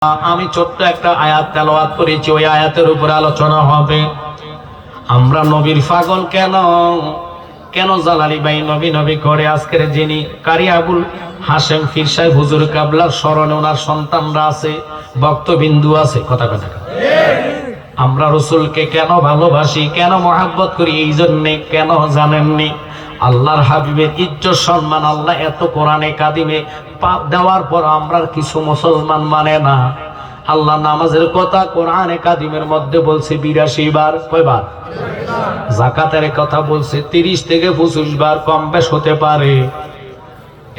আমি ছোট্ট একটা আয়াত তেলাওয়াত করেছি, ওই আয়াতের উপরে আলোচনা হবে। আমরা নবীর পাগল কেন কেন জালালি ভাই নবী নবী করে। আজকের যিনি কারি আবুল হাশেম পীর সাহেব হুজুর কাবলার স্মরণে ওনার সন্তানরা আছে, ভক্তবিন্দু আছে, কথা কথা আমরা রসুলকে কেন ভালোবাসি, কেন মহাব্বত করি, এই জন্যে কেন জানেননি? আল্লাহর হাবিবের ইজ্জত সম্মান আল্লাহ এত কোরআনে কাদিমে পাপ দেওয়ার পর আমরা কিছু মুসলমান মানে না। আল্লাহ নামাজের কথা কোরআনে কাদিমের মধ্যে বলছে 82 বার, কয়বার? যাকাতের কথা বলছে 30 থেকে 25 বার, কম বেশ হতে পারে।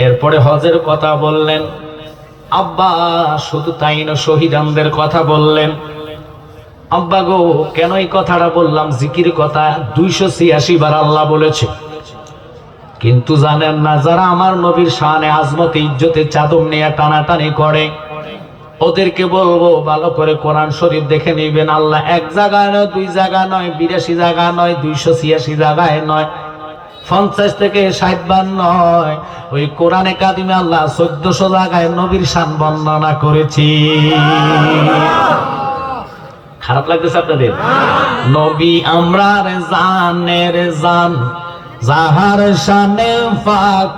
এরপরে হজের কথা বললেন আব্বা, শুধু তাই না শহীদানদের কথা বললেন। আব্বা গো, কেন এই কথাটা বললাম? জিকির কথা 286 বার আল্লাহ বলেছে। কিন্তু জানেন না, যারা আমার নবীর শানে আজমতে ইজ্জতে চাদর নিয়ে টানাটানি করে, ওদেরকে বলবো ভালো করে কোরআন শরীফ দেখে নিবেন। আল্লাহ এক জায়গায় নয়, 2 জায়গা নয়, 82 জায়গা নয়, 286 জায়গায় নয়, 50 থেকে 60 বার নয়, ওই কোরআনে কাদিমে আল্লাহ 1400 জায়গায় নবীর শান বর্ণনা করেছি। খারাপ লাগতেছে আপনাদের? নবী আমরা জানের জান, যাহার শানে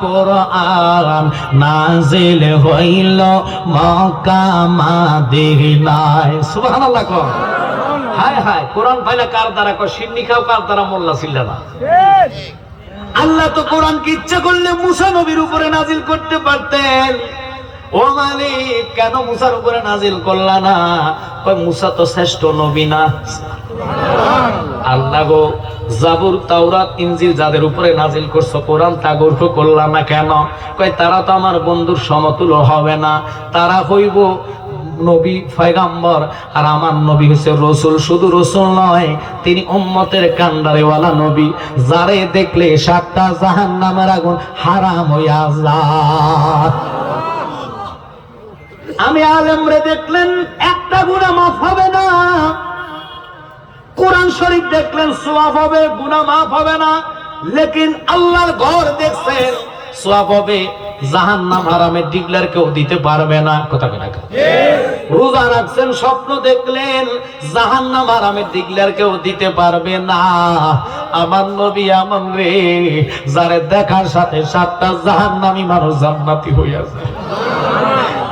কোরআন নাজিল হইল মক্কা মদিনায়। সুবহানাল্লাহ কও। হায় হায়, কোরআন পাইলা কার দ্বারা কয় সিন্নি খাও, কার দ্বারা মোল্লা সিল্লানা। আল্লাহ তো কোরআনকে ইচ্ছা করলে মুসা নবীর উপরে নাজিল করতে পারতেন। ও মালিক, কেন মুসার উপরে নাজিল করলা না? কয় মুসা তো শ্রেষ্ঠ নবী না। আল্লাহ গো, জাবুর তাওরাত ইনজিল যাদের উপরে নাজিল করছো, কোরআন তা গর্ব করলা না কেন? কয় তারা তো আমার বন্ধুর সমতুল্য হবে না, তারা হইব নবী পয়গাম্বর, আর আমার নবী হচ্ছে রসুল। শুধু রসুল নয়, তিনি উম্মতের কান্ডারিওয়ালা নবী, যারে দেখলে 7টা জাহান্নামের আগুন হারাম হইয়া যায়। আমি আলেমরে দেখলেন একটা গুনাহ মাফ হবে না, কোরআন শরীফ দেখলেন সওয়াব হবে, গুনাহ মাফ হবে না। লেকিন আল্লাহর ঘর দেখছেন সওয়াব হবে, জাহান্নাম হারামের ডিগলার কেউ দিতে পারবে না। কথা কথা রোজা রাখছেন, স্বপ্ন দেখলেন জাহান্নাম হারামের ডিগলার কেউ দিতে পারবে না। আমার নবী আমার রে, যারে দেখার সাথে 7টা জাহান্নামী মানুষ জান্নাতি হইয়া যায়।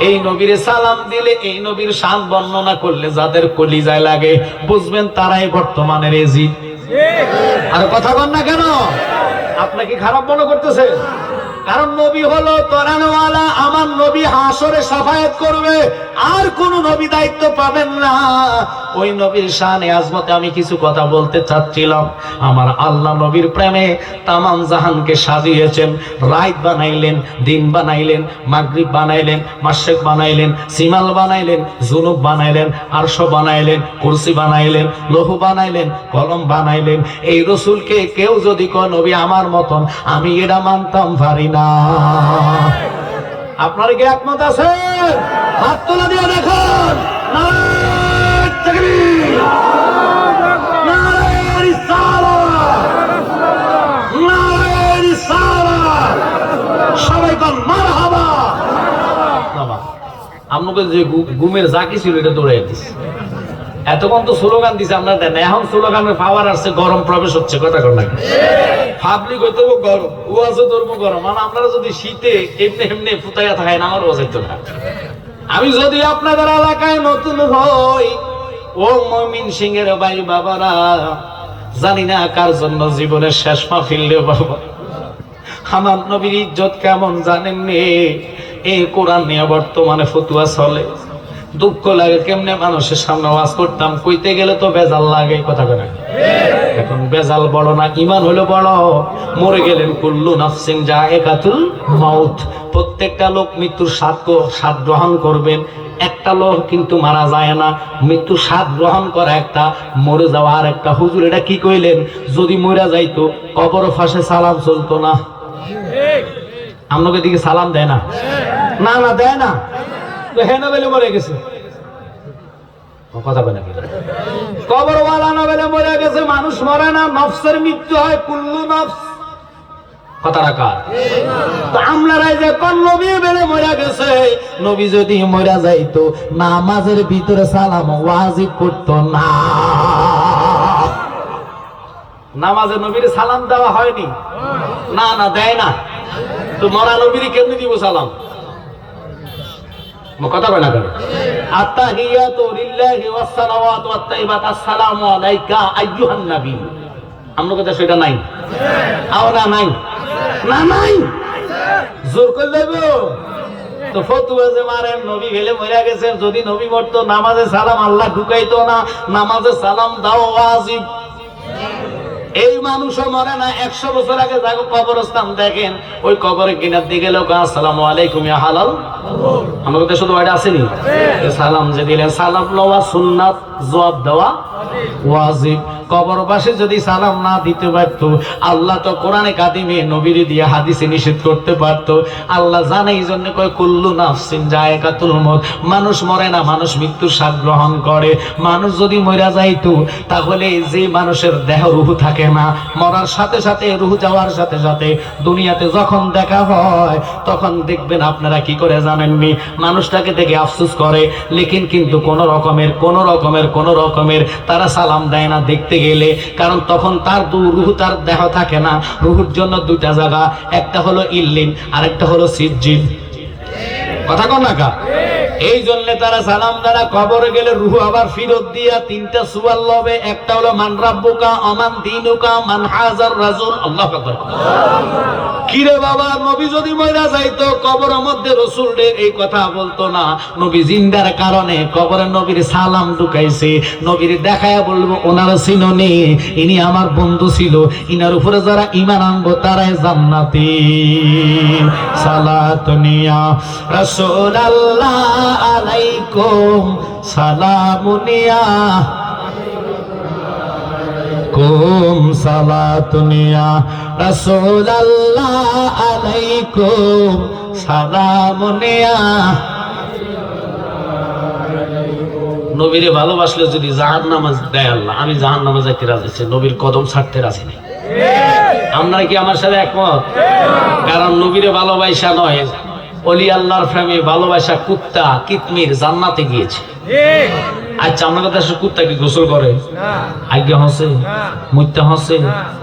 এই নবীর সালাম দিলে, এই নবীর শান বর্ণনা করলে যাদের কলিজায় লাগে, বুঝবেন তারাই বর্তমানের এজিদ। আর কথা বল না কেন? আপনাকে খারাপ মনে করতেছে? কারণ নবী হলো তরানওয়ালা, আমার নবী হাসরে সাফায়াত করবে, আর কোন নবী দায়িত্ব পাবেন না। ওই নবীর শানে আজমতে আমি কিছু কথা বলতে চাচ্ছিলাম। আমার আল্লাহ নবীর প্রেমে তামাম জাহানকে সাজিয়েছেন। রাত বানাইলেন, দিন বানাইলেন, মাগরিব বানাইলেন, মাশরিক বানাইলেন, সিমাল বানাইলেন, জুনুব বানাইলেন, আরশ বানাইলেন, কুরসি বানাইলেন, লৌহ বানাইলেন, কলম বানাইলেন। এই রসুলকে কেউ যদি কয় নবী আমার মতন, আমি এটা মানতাম পারি না। আপনারা কি একমত আছেন? হাত তোলা দিয়ে দেখুন। নারায়ে তাকবীর, নারায়ে রিসালাত, নারায়ে রিসালাত। সবাই বল মারহাবা। আপনাকে যে ঘুমের জাকি ছিল এটা দৌড়াই দিস। এতক্ষণ তো স্লোগান দিছে আপনার দেন, এখন স্লোগানের পাওয়ার আসছে, গরম প্রবেশ হচ্ছে। কথা কর না, পাবলিক হইতে গরম, ওয়াজও ধর্ম গরম। মানে আপনারা যদি শীতে এমনি এমনি ফুটাইয়া থাকেন, আমার ওয়াজাইতো না। আমি যদি আপনাদের এলাকায় নতুন হই, ও মমিন সিংহের ভাই বাবারা, জানি না কার জন্য জীবনের শেষ মাহফিল রে বাবা। আমার নবীর ইজ্জত কেমন জানেননি? এই কোরআন নিয়ে বর্তমানে ফতুয়া চলে। দুঃখ লাগে, কেমনে মানুষের সামনে ওয়াজ করতাম, কইতে গেলে তো বেজাল লাগে। কথা বলে এখন বেজাল বড় না, ইমান হলো বড়। মরে গেলেন কুল্লু নাফসিন যায়েকাতুল মাউত, প্রত্যেকটা লোক মৃত্যুর স্বাদ গ্রহণ করবেন। একটা লোক কিন্তু মারা যায় না, মৃত্যুর স্বাদ গ্রহণ করা একটা, মরে যাওয়া আর একটা। হুজুর এটা কি কইলেন? যদি মরে যাইতো কবর ফাঁসে সালাম চলতো না। আপনাকে দিকে সালাম দেয় না? না না, দেয় না। তো হেনা বেলে মরে গেছে, কথা বলে কবরওয়ালা না বেলে মরে গেছে। মানুষ মরে না, নফসের মৃত্যু হয়। কুল্লু নফস কথাটা কার? তো আমরাই যে কোন নবী বেড়ে মরা গেছে, নবী যদি মরা যাইতো নামাজের ভিতরে সালাম ওয়াজিব করতো না। নামাজে নবীর সালাম দেওয়া হয়নি? না না, দেয় না। তো মরা নবীর কেমনি দিব সালাম? কথা বলে না কেন? আত্তাহিয়াতু লিল্লাহি ওয়াস সালাওয়াতু ওয়াত তাইয়্যিবাত, আসসালামু আলাইকা আইয়ুহান নবী। আমরা কথা সেটা নাই? আওরা নাই? না নাই, জোর করে দেব তো ফতুয়া যে মারেন নবী গেলে মরে গেছেন, যদি নবী মরতো নামাজে সালাম আল্লাহ ঢুকাইতো না, নামাজে সালাম দাও ওয়াজিব। এই মানুষও মরে না, 100 বছর আগে যাগো কবরস্থান দেখেন, ওই কবরের কিনার দিকে লোক আসসালামু আলাইকুম ইয়া হালাল। আমাদের দেশে তো এটা আসেনি? সালাম যে দিলেন, সালাম লওয়া সুন্নাত, জবাব দেওয়া ওয়াজিব। কবরবাসী যদি সালাম না দিতে পারতো, আল্লাহ তো কোরআনে কাদিমে নবীর দিয়ে হাদিসে নিষেধ করতে পারতো। আল্লাহ জানে, এই জন্য কয় কুল্লু নাফসিন যায়কাতুল মউত, মানুষ মরে না, মানুষ মৃত্যুর স্বাদ গ্রহণ করে। মানুষ যদি মরে যাইতো, তাহলে যে মানুষের দেহ রূহ থাকে না, মরার সাথে সাথে রূহ যাওয়ার সাথে সাথে দুনিয়াতে যখন দেখা হয়, তখন দেখবেন আপনারা কি করে জানেননি, মানুষটাকে দেখে আফসোস করে, লেকিন কিন্তু কোন রকমের তারা সালাম দেয় না দেখতে গেলে, কারণ তখন তার রূহ, তার দেহ থাকে না। রূহের জন্য দুইটা জায়গা, একটা হলো ইল্লিন আর একটা হলো সিজ্জিন। কথা কন না কা? এই জন্য তারা সালাম দ্বারা কবরে গেলে রূহ আবার ফিরত দিয়া 3টা সুয়াল লবে। একটা হলো মান রাব্বুকা আমান দিনুকা মান হাজার রাজুল। আল্লাহু আকবার। কিরে বাবা, নবী যদি মইরা যাইতো কবরের মধ্যে রাসূলের এই কথা বলতো না। নবী জিন্দার কারণে কবরে নবীর সালাম ঢুকাইছে, নবীর দেখায়া বলবো ওনার চিননি, ইনি আমার বন্ধু ছিল, ইনার উপরে যারা ঈমান আনবো তারাই জান্নাতি। সালাতুনিয়া রাসূলুল্লাহ আলাইকুম সালামুনিয়া কুম সালাতুনিয়া রাসূলুল্লাহ আলাইকুম সালামুনিয়া। নবীরে ভালোবাসলে যদি জাহান্নামে দেয় আল্লাহ, আমি জাহান্নামে যাইতে রাজি আছি, নবীর কদম ছাড়তে রাজি নেই। আপনারা কি আমার সাথে একমত? কারণ নবীরে ভালোবাসা নয়, ওলি আল্লাহর প্রেমে ভালোবাসা কুত্তা কিতমির জান্নাতে গিয়েছে। আচ্ছা, আমরা দেশে কুত্তা কি গোসল করে? আজ্ঞা হসে, মুত্তা হসে,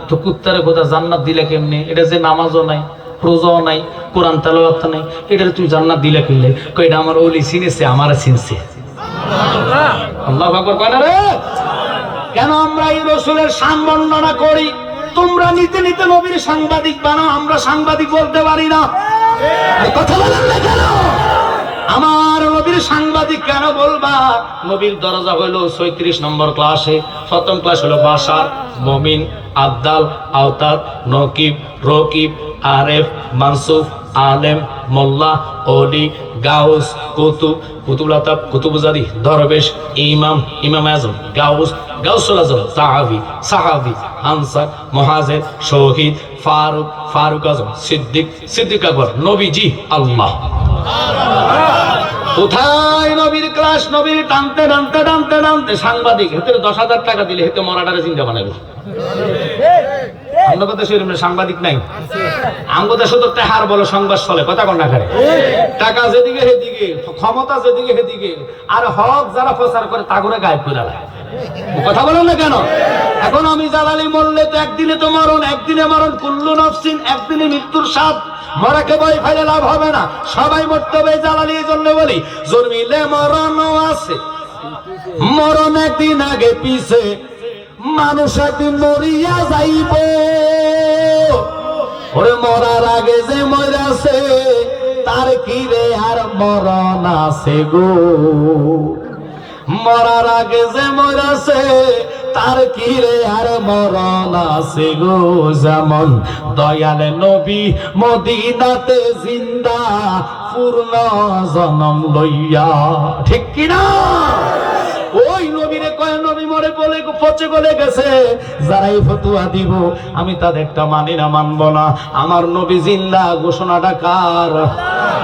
তো কুত্তারে কোথা জান্নাত দিলে কেমনে? এটা যে নামাজও নাই, রোজাও নাই, কোরআন তেলাওয়াত নাই, এটা তুমি জান্নাত দিলে কিনলে? এটা আমার ওলি চিনেছে, আমার চিনছে। আল্লাহু আকবার কয় না রে? কেন আমরা এই রাসূলের শান বর্ণনা করি? তোমরা নিতে নিতে নবীর সাংবাদিক বানাও, আমরা সাংবাদিক বলতে পারি না। কথা বলেন না কেন? আমার নবীর সাংবাদিক কেন বলবা? নবীর দরজা হলো 36 নম্বর ক্লাসে। প্রথম ক্লাস হলো বাশার, মুমিন, আবদাল, আওতাদ, নকিব, রকিব, আরেফ, মানসুফ, আলেম, মোল্লা, ওলি, গাউস, কুতুব, কুতুবুলাতাব, কুতুবুজাদি, দরবেশ, ইমাম, ইমাম আজম, গাউস, গাউসুল আজম, সাহাবি, আনসার, মুহাজির, শহীদ, ফারুক, ফারুক আজম, সিদ্দিক, সিদ্দিক আকবর, নবীজি, আল্লাহ। কোথায় নবীর ক্লাস? নবীর টানতে টানতে টানতে টানতে সাংবাদিক হেতে 10,000 টাকা দিলে হেতে মরাটারে চিন্তা বানাবো। আমরা কথা সেরকম সাংবাদিক নাই, আমগো দেশে তো টাহার বলো সংবাদ চলে। কথা কন না খারে? টাকা যেদিকে সেদিকে, ক্ষমতা যেদিকে সেদিকে, আর হক যারা প্রচার করে তাগুরে গায়েব করে দেয়। কথা বলেন না কেন? এখন আমি জালালি মরলে তো একদিনে তো মরণ, একদিনে মরণ, কুল্লু নাফসিন, একদিনে মৃত্যুর স্বাদ। মরাকে ভয় ফাইলে লাভ হবে না, সবাই মরতে হবে। জালালি এই জন্য বলি, জন্মিলে মরণও আছে, মরণ একদিন আগে পিছে, মানুষ একদিন মরিয়া যাইব। ওরে মরার আগে যে মরাছে, তার কি রে আর মরণ আছে গো? মরার আগে যে মরাছে, তার কি রে আর মরণ আছে গো? যেমন দয়াল নবী মদিনাতে জিন্দা, পূর্ণ জনম লইয়া। ঠিক কিনা? ওই নবীরে কয় নবী মরে বলে পচে গলে গেছে, যারাই ফতুয়া দিব আমি তাদেরটা মানি না, মানব না। আমার নবী জিন্দা ঘোষণাটা কার?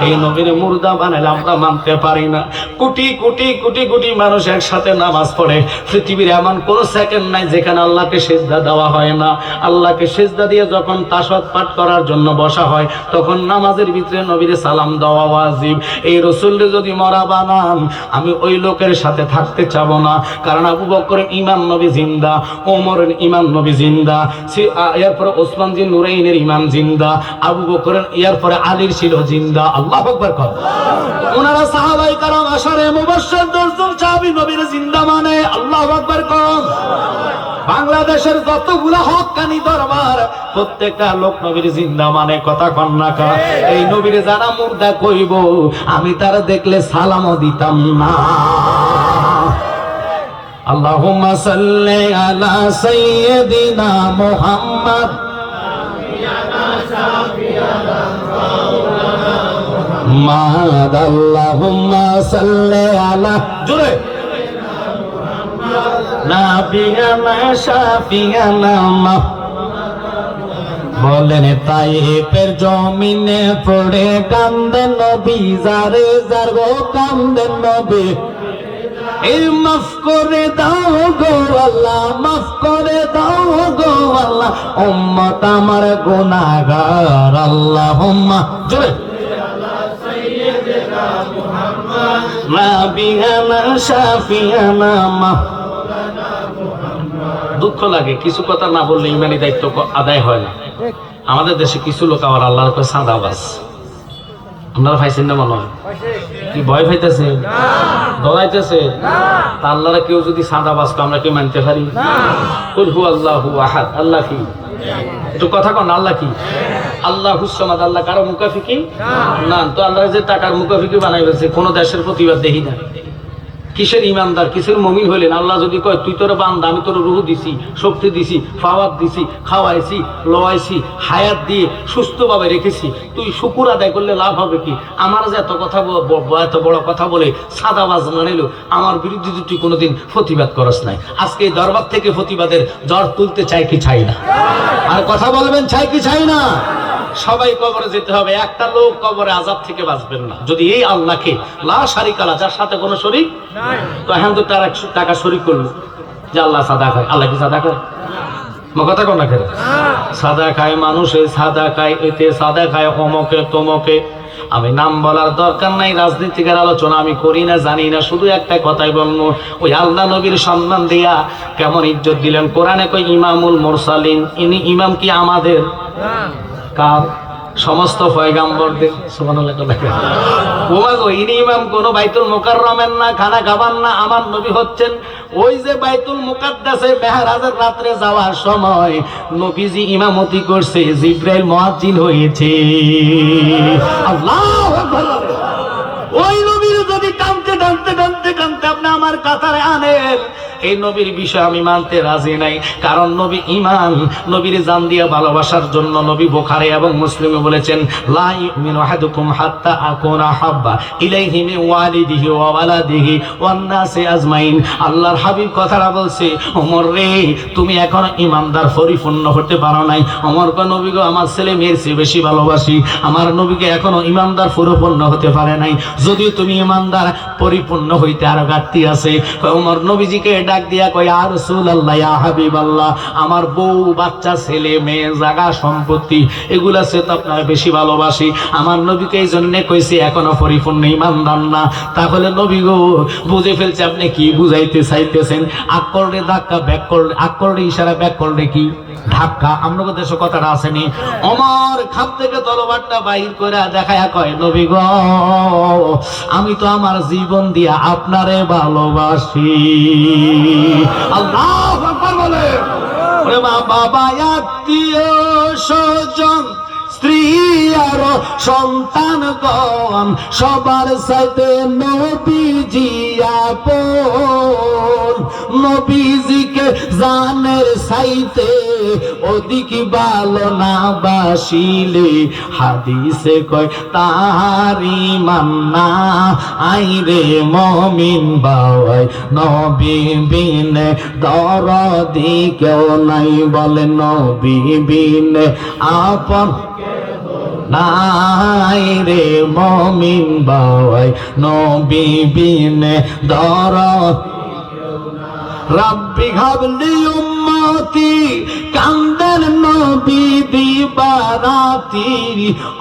এই নবীর মুর্দা বানাইলে আমরা মানতে পারি না। কোটি কোটি কোটি কোটি মানুষ একসাথে নামাজ পড়ে, পৃথিবীর এমন কোন সেকেন্ড নাই যেখানে আল্লাহকে সিজদা দেওয়া হয় না। আল্লাহকে সিজদা দিয়ে যখন তাশাহুদ পাঠ করার জন্য বসা হয়, তখন নামাজের ভিতরে নবীর সালাম দেওয়া ওয়াজিব। এই রাসূলকে যদি মরা বানান, আমি ওই লোকের সাথে থাকতে চাবো না। কারণ আবু বকরের ইমাম নবী জিন্দা, ওমরের ইমাম নবী জিন্দা, এরপরে ওসমান জি নুরাইনের ইমাম জিন্দা, আবু বকরের এরপরে আলীর ছিল জিন্দা। আল্লাহু আকবার কর। ওনারা সাহাবায়ে কেরাম আশারে মুবাশশির 10 জন সাহাবী নবীর জিন্দা মানে। আল্লাহু আকবার কর। বাংলাদেশের যতগুলা হক্কানি দরবার প্রত্যেকটা লোক নবীর জিন্দা মানে, কথা কন না কা? এই নবীর যারা মুর্দা কইব আমি তারা দেখলে সালামও দিতাম না। আল্লাহুম্মা সাল্লি আলা সাইয়্যিদিনা মুহাম্মদ মাদ। আল্লাহুম্মা সাল্লি আলা জোরে নাবিয়ানা শাফিয়ানা মা। বলেন তাইফের জমিনে পড়ে কান্দেন নবী, যারে যার গো কান্দেন নবী। এই মাফ করে দাও গো আল্লাহ, মাফ করে দাও গো আল্লাহ, উম্মত আমার গুনাহগার। আল্লাহুম্মা জোরে নাবিয়ানা শাফিয়ানা মা। দুঃখ লাগে কিছু কথা না বললে ইমানি দায়িত্ব আদায় হয় না। আমাদের দেশে কিছু লোক আবার আল্লাহর কাছে সাদাবাজ। আপনারা পাইছেন না মনে হয়? কি ভয় পাইতেছে? ডরাইতেছে? তা আল্লাহরা কেউ যদি সাদাবাজ আমরা কেউ মানতে পারি? কুল হু আল্লাহু আহাদ। আল্লাহ কি? একটু কথা কন, আল্লাহ কি? আল্লাহুস সামাদ। আল্লাহ কারো মুকাফিকি না। তো আল্লাহ যে টাকার মুকাফিকি বানাই ফেলছে, কোন দেশের প্রতিবাদ দেখি না। কিসের ইমানদার, কিসের মুমিন হইলেন? আল্লাহ যদি কয় তুই তোর বান্দা, আমি তোর রূহ দিছি, শক্তি দিছি, পাওয়ার দিছি, খাওয়াইছি, লওয়াইছি, হায়াত দিয়ে সুস্থভাবে রেখেছি, তুই শুকুর আদায় করলে লাভ হবে কি? আমার যে এত কথা এত বড় কথা বলে সাদাবাজ মানিল, আমার বিরুদ্ধে তুই কোনোদিন প্রতিবাদ করস নাই। আজকে এই দরবার থেকে প্রতিবাদের জ্বর তুলতে চাই কি চাই না? আর কথা বলবেন চাই কি চাই না? সবাই কবরে যেতে হবে, একটা লোক কবরে আযাব থেকে বাঁচবেন না যদি এই আল্লাহকে লা শারিকা লা, যার সাথে কোনো শরীক নাই। তো এখন তো তার 100 টাকা শরীক করলো যে আল্লাহ সাদা খায়। আল্লাহ কি সাদা খায়? কথা কোন না খেলে সাদা খায় মানুষ, সাদা খায় এতে, সাদা খায় অমকে তমকে। আমি নাম বলার দরকার নাই, রাজনীতিকের আলোচনা আমি করি না, জানি না। শুধু একটা কথাই বলবো, ওই আল্লাহ নবীর সম্মান দিয়া কেমন ইজ্জত দিলেন। কোরআনে কই ইমামুল মুরসালিন। ইনি ইমাম কি আমাদের? কার? সমস্ত পয়গাম্বরদের। সুবহানাল্লাহ। ওমা গো, ইনি ইমাম কোন বাইতুল মুকাররমের না, খানা খাবার না। আমার নবী হচ্ছেন ওই যে বাইতুল মুকাদ্দাসে মেহরাজের রাত্রে যাওয়ার সময় নবীজি ইমামতি করছে, জিবরাইল মুয়াজ্জিন হয়েছে। আল্লাহু আকবার। ওই নবীর যদি টানতে টানতে টানতে টানতে আপনি আমার কাতারে আনেন, এই নবীর বিষয় আমি মানতে রাজি নাই। কারণ নবী ঈমান, নবীর জান দিয়ে ভালোবাসার জন্য নবী বুখারী এবং মুসলিমে বলেছেন, লা ইউমিনু আহাদুকুম হাত্তা আকুনা হাব্বা ইলাইহি মিন ওয়ালিদিহি ওয়া ওয়ালাদিহি ওয়ান নাসি আজমাইন। আল্লাহর হাবিব কথাটা বলছে, ওমর রে তুমি এখনো ঈমানদার পরিপূর্ণ হতে পারো নাই। ওমর কয়, নবী গো আমার ছেলে মেয়ের চেয়ে বেশি ভালোবাসি, আমার নবীকে এখনো ঈমানদার পরিপূর্ণ হতে পারে নাই। যদিও তুমি ঈমানদার পরিপূর্ণ হইতে আরো ঘাটতি আছে। ওমর নবীজিকে ডাক দিয়া কয়, ইয়া রাসূলুল্লাহ, ইয়া হাবিবাল্লাহ, আমার বউ বাচ্চা ছেলে মেয়ে জায়গা সম্পত্তি এগুলা সে তো আপনার বেশি ভালোবাসি। আমার নবীকে এই জন্য কইছি এখনো পরিপূর্ণ ঈমানদার না। তাহলে নবী গো বুঝে ফেলছে আপনি কি বুঝাইতে চাইতেছেন। আক করলে ধাক্কা, ব্যাক করলে আক করলে ইশারা, ব্যাক করলে কি ধাক্কা। আপনাদের দেশে কথাটা আসেনি? ওমর খাপ থেকে তলোয়ারটা বাইর করে দেখায়া কয়, নবী গো আমি তো আমার জীবন দিয়া আপনারে ভালোবাসি। আল্লাহু আকবার বলে। ওরে মা বাবা আত্মীয় স্বজন স্ত্রী আর সন্তানগণ সবার সাথে নবীজি আপন। নবীজিকে জানের সাইতে অধিক ভালো না বাসিলে হাদিসে কয় তারি মান্না আইরে মমিন বাওয়াই নবী বিনে দরদি কেউ নাই বলে নবী বিনে আপন নাই রে মমিন বাওয়াই নবী বিনে দরদ রব্বি হাবলি উম্মতি কান্দের নবী দিবারাতি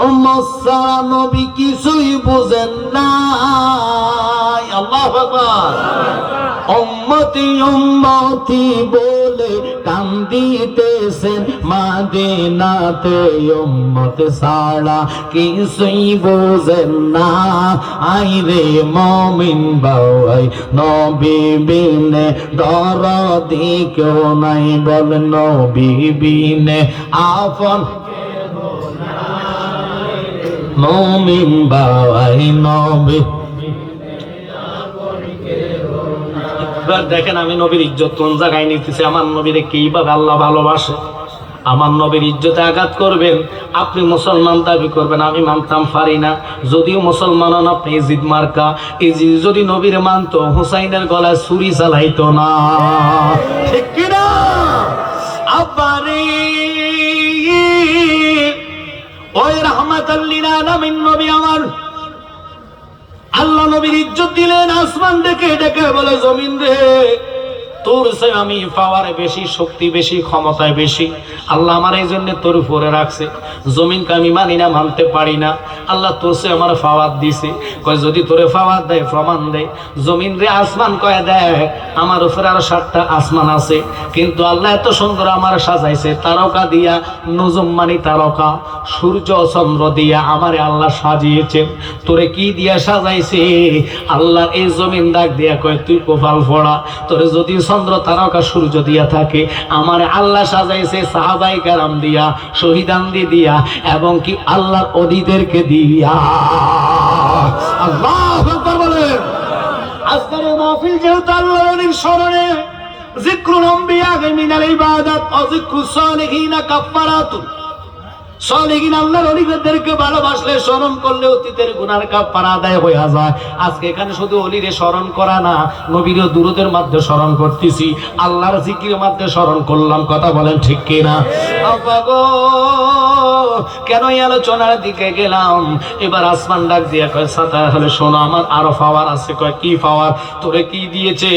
উম্মত সারা নবী কিছুই বুঝেন না আল্লাহু আকবার উম্মতি উম্মতি বলে কান্দিতেছেন মদিনাতে উম্মত সারা কিছুই বুঝেন না আইরে মুমিন বাওয়াই নবী বিনে দরদি কেউ নাই বল নবী বিনে আপন মুমিন বাওয়াই নবী। এবার দেখেন আমি নবীর ইজ্জত কোন জায়গায় নিতেছি, আমার নবীরে কিভাবে আল্লাহ ভালোবাসে। আমার নবীর ইজ্জতে আঘাত করবেন, আপনি মুসলমান দাবি করবেন আমি মানতাম পারি না, যদিও মুসলমান হন আপনি ইজিদ মার্কা। ইজিদ যদি নবীরে মানতো হুসাইনের গলায় ছুরি চালাইতো না, ঠিক কিনা? আব্বারে ওই রাহমাতাল লিল আলামিন নবী আমার, আল্লাহ নবীর ইজ্জত দিলেন, আসমান ডেকে ডেকে বলে জমিন রে তোর সে আমি পাওয়ারে বেশি, শক্তি বেশি, ক্ষমতায় বেশি, আল্লাহ আমার এই জন্য তোর উপরে রাখছে। জমিনকে আমি মানি না, মানতে পারি না, আল্লাহ তোর সে আমার পাওয়ার দিছে। কয় যদি তোরে পাওয়ার দেয় প্রমাণ দেয়। জমিন রে আসমান কয় দেয় আমার উপরে আরো 7টা আসমান আছে, কিন্তু আল্লাহ এত সুন্দর আমার সাজাইছে, তারকা দিয়া, নজম মানি তারকা, সূর্য চন্দ্র দিয়া আমারে আল্লাহ সাজিয়েছেন। তোরে কি দিয়া সাজাইছে? আল্লাহ এই জমিন ডাক দিয়া কয় তুই কপাল ফোড়া, তোরে যদি চন্দ্র তারকা সূর্য দিয়া থাকে, আমার আল্লাহ সাজাইছে সাহাবায়ে কেরাম দিয়া, শহীদানদি দিয়া, এবং কি আল্লাহর অলিদেরকে দিয়া। আল্লাহু আকবার বলেন। আজকের মাহফিল যেহেতু আল্লাহর অলির স্মরণে, যিকরুল আম্বিয়া মিনাল ইবাদাত ওয়া যিকরুস সালিহিনা কাফারাতুন। সালিহিন আল্লাহর ওলিদেরকে ভালোবাসলে, স্মরণ করলে অতীতের গুনার কাফারা আদায় হয়ে যায়। আজকে এখানে শুধু ওলিরে স্মরণ করা না, নবীর দুরূদের মাধ্যমে স্মরণ করতেছি, আল্লাহর জিকিরের মাধ্যমে স্মরণ করলাম। কথা বলেন ঠিক কিনা? আব্বা গো কেন এই আলোচনার দিকে গেলাম? এবার আসমান ডাক দিয়ে কয় সাতা হলে শোনো, আমার আরো পাওয়ার আছে। কয় কি পাওয়ার? তোরে কি দিয়েছে?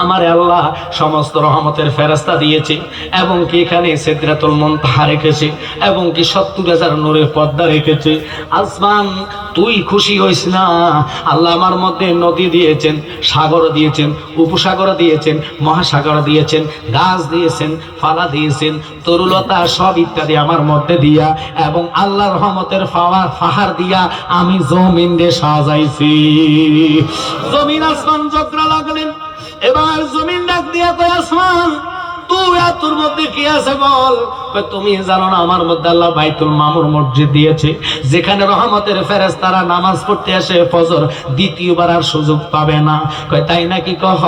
আমার আল্লাহ সমস্ত রহমতের ফেরেশতা দিয়েছে, এবং কি এখানে সিদরাতুল মুনতাহা রেখেছে, এবং কি ৭০,০০০ নূরের পর্দা রেখেছে। আসমান তুই খুশি হইস না? আল্লাহ আমার মধ্যে নদী দিয়েছেন, সাগর দিয়েছেন, উপসাগর দিয়েছেন, মহাসাগর দিয়েছেন, গাছ দিয়েছেন, ফালা দিয়েছেন, তরুলতা সব ইত্যাদি আমার মধ্যে দিয়া, এবং আল্লাহর রহমতের পাহাড় দিয়া আমি জমিন দিয়ে সাজাইছি। জমিন আসমান ঝগড়া লাগলেন। এবার জমিন ডাক দিয়া কয় আসমান তুই আর তোর মধ্যে কি আছে বল? তুমি জানো না আমার মধ্যে আল্লাহ বাইতুল মামুর মসজিদ দিয়েছে, যেখানে রহমতের ফেরেশতারা নামাজ পড়তে আসে ফজর, দ্বিতীয়বার আর সুযোগ পাবে না। কয় তাই নাকি? কহ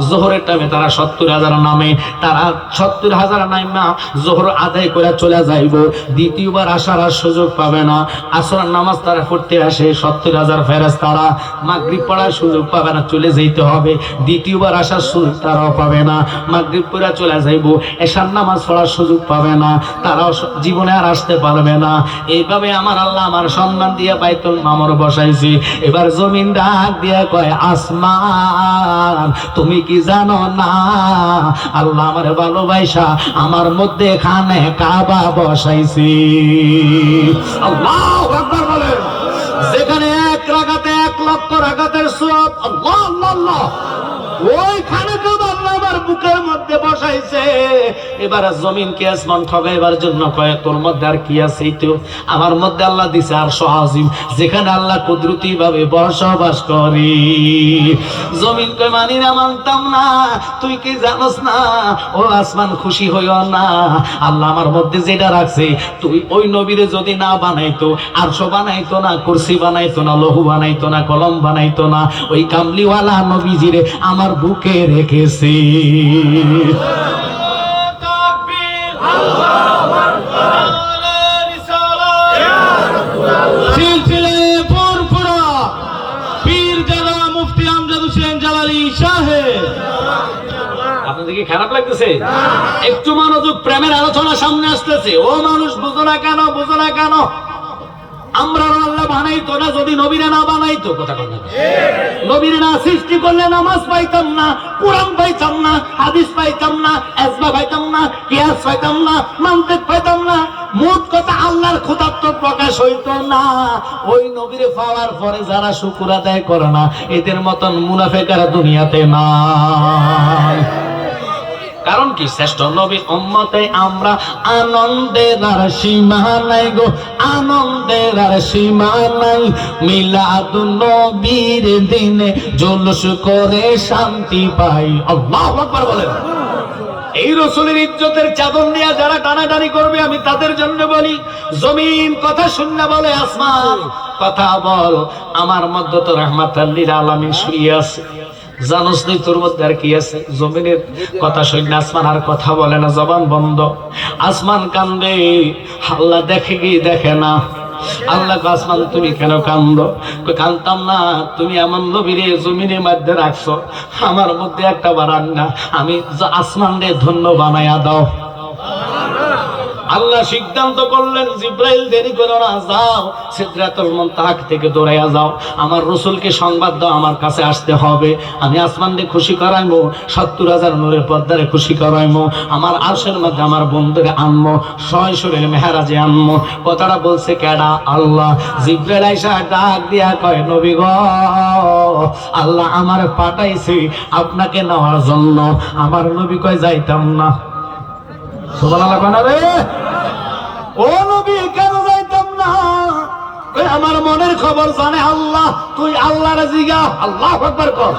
জোহরের টাইমে তারা ৭০,০০০ নামে, তারা ৭০,০০০ নামা জোহর আদায় করে চলে যাইব, দ্বিতীয়বার আসার আর সুযোগ পাবে না। আসরের নামাজ তারা পড়তে আসে ৭০,০০০ ফেরেশতারা, মাগরিব পড়ার সুযোগ পাবে না, চলে যেতে হবে, দ্বিতীয়বার আসার সুযোগ তারাও পাবে না, মাগরিব পড়া চলে যাইব, এশার নামাজ পড়ার সুযোগ পাবে না, তারাও জীবনে আর আসতে পারবে না। এইভাবে আমার আল্লাহ আমার সম্মান দিয়ে বাইতুল মামুর বসাইছি। এবার জমিন ডাক দিয়ে কয় আসমান তুমি কি জানো না আল্লাহ আমার ভালোবাসা আমার মধ্যে খানে কাবা বসাইছি। আল্লাহু আকবার বলেন। যেখানে 1 রাকাতে 1 লক্ষ রাকাতের সওয়াব, আল্লাহ আল্লাহ আল্লাহ, ওই খানে কাবা আল্লাহ আমার বুকের মধ্যে বসাইছে। এবার জমিনকে আসমান ঠগাইবার জন্য কয় তোর মধ্যে আর কি আছে? তো আমার মধ্যে আল্লাহ দিছে আরশ আজিম, যেখানে আল্লাহ কুদরতি ভাবে বসবাস করে। জমিন কয় মানি না, মানতাম না। তুই কি জানোস না ও আসমান খুশি হইও না, আল্লাহ আমার মধ্যে যেটা রাখছে, তুই ওই নবীরে যদি না বানাইতো, আরশ বানাইতো না, কুরসি বানাইতো না, লৌহ বানাইতো না, কলম বানাইতো না, ওই কামলিওয়ালা নবীজিরে আমার বুকে রেখেছে। আপনাদের কি খারাপ লাগতেছে? একটু মনোযোগ, প্রেমের আলোচনা সামনে আসতেছে। ও মানুষ বুঝো না কেন, বুঝো না কেন? আমরা আল্লাহ বানাইতো না যদি নবীরা না বানাইতো? কথা বলেন, নবীরা না সৃষ্টি করলে নামাজ পাইতাম না, কোরআন পাইতাম না, হাদিস পাইতাম না, ইজমা পাইতাম না, কিয়াস পাইতাম না, মানতিক পাইতাম না। মোট কথা আল্লাহর খোদাত্ব প্রকাশ হইতো না। ওই নবীরে পাওয়ার পরে যারা শুকর আদায় করে না, এদের মতন মুনাফিকরা দুনিয়াতে নাই। কারণ কি? শ্রেষ্ঠ নবীর উম্মতে আমরা আনন্দের আর সীমা নাই গো, আনন্দের আর সীমা নাই। মিলাদুন নবীর দিনে জুলুস করে শান্তি পাই। আল্লাহু আকবার বলেন। এই রাসূলের ইজ্জতের চাদর নিয়ে যারা টানাটানি করবে, আমি তাদের জন্য বলি, জমিন কথা শুননা বলে আসমান কথা বল। আমার মধ্যে তো রাহমাতাল লিল আলামিন শুয়ে আছে, জানোস নি তোর মধ্যে আর কি আছে? জমিনের কথা শুনে আসমান আর কথা বলে না, জবান বন্ধ। আসমান কান্দে, আল্লাহ দেখে কি দেখে না? আল্লাহ আসমান তুমি কেন কান্দো? কান্দতাম না, তুমি আমার নবীরে জমিনের মধ্যে রাখছো, আমার মধ্যে একটা বাড়ান না, আমি আসমান রে ধন্য বানায়া দাও। আল্লাহ সিদ্ধান্ত করলেন, জিব্রাইল দেরি করো না, যাও সিদরাতুল মুনতাহা থেকে দৌড়াইয়া যাও, আমার রাসূলকে সংবাদ দাও আমার কাছে আসতে হবে। আমি আসমানকে খুশি করাইমু, ৭০,০০০ নূরের পর্দারে খুশি করাইমু, আমার আরশের মধ্যে আমার বন্ধুরে আনমু, সয়সুরের মেহরাজে আনমু। কথাটা বলছে কেডা? আল্লাহ। জিব্রাইল আইসা ডাক দিয়া কয়, নবী গো, আল্লাহ আমার পাঠাইছে আপনাকে নেওয়ার জন্য। আমার নবী কয় যাইতাম না। সুবহানাল্লাহ কোন রে? ও নবী কেন যাইতাম না? আমার মনের খবর জানে আল্লাহ, তুই আল্লাহর জিগা। আল্লাহু আকবার কর।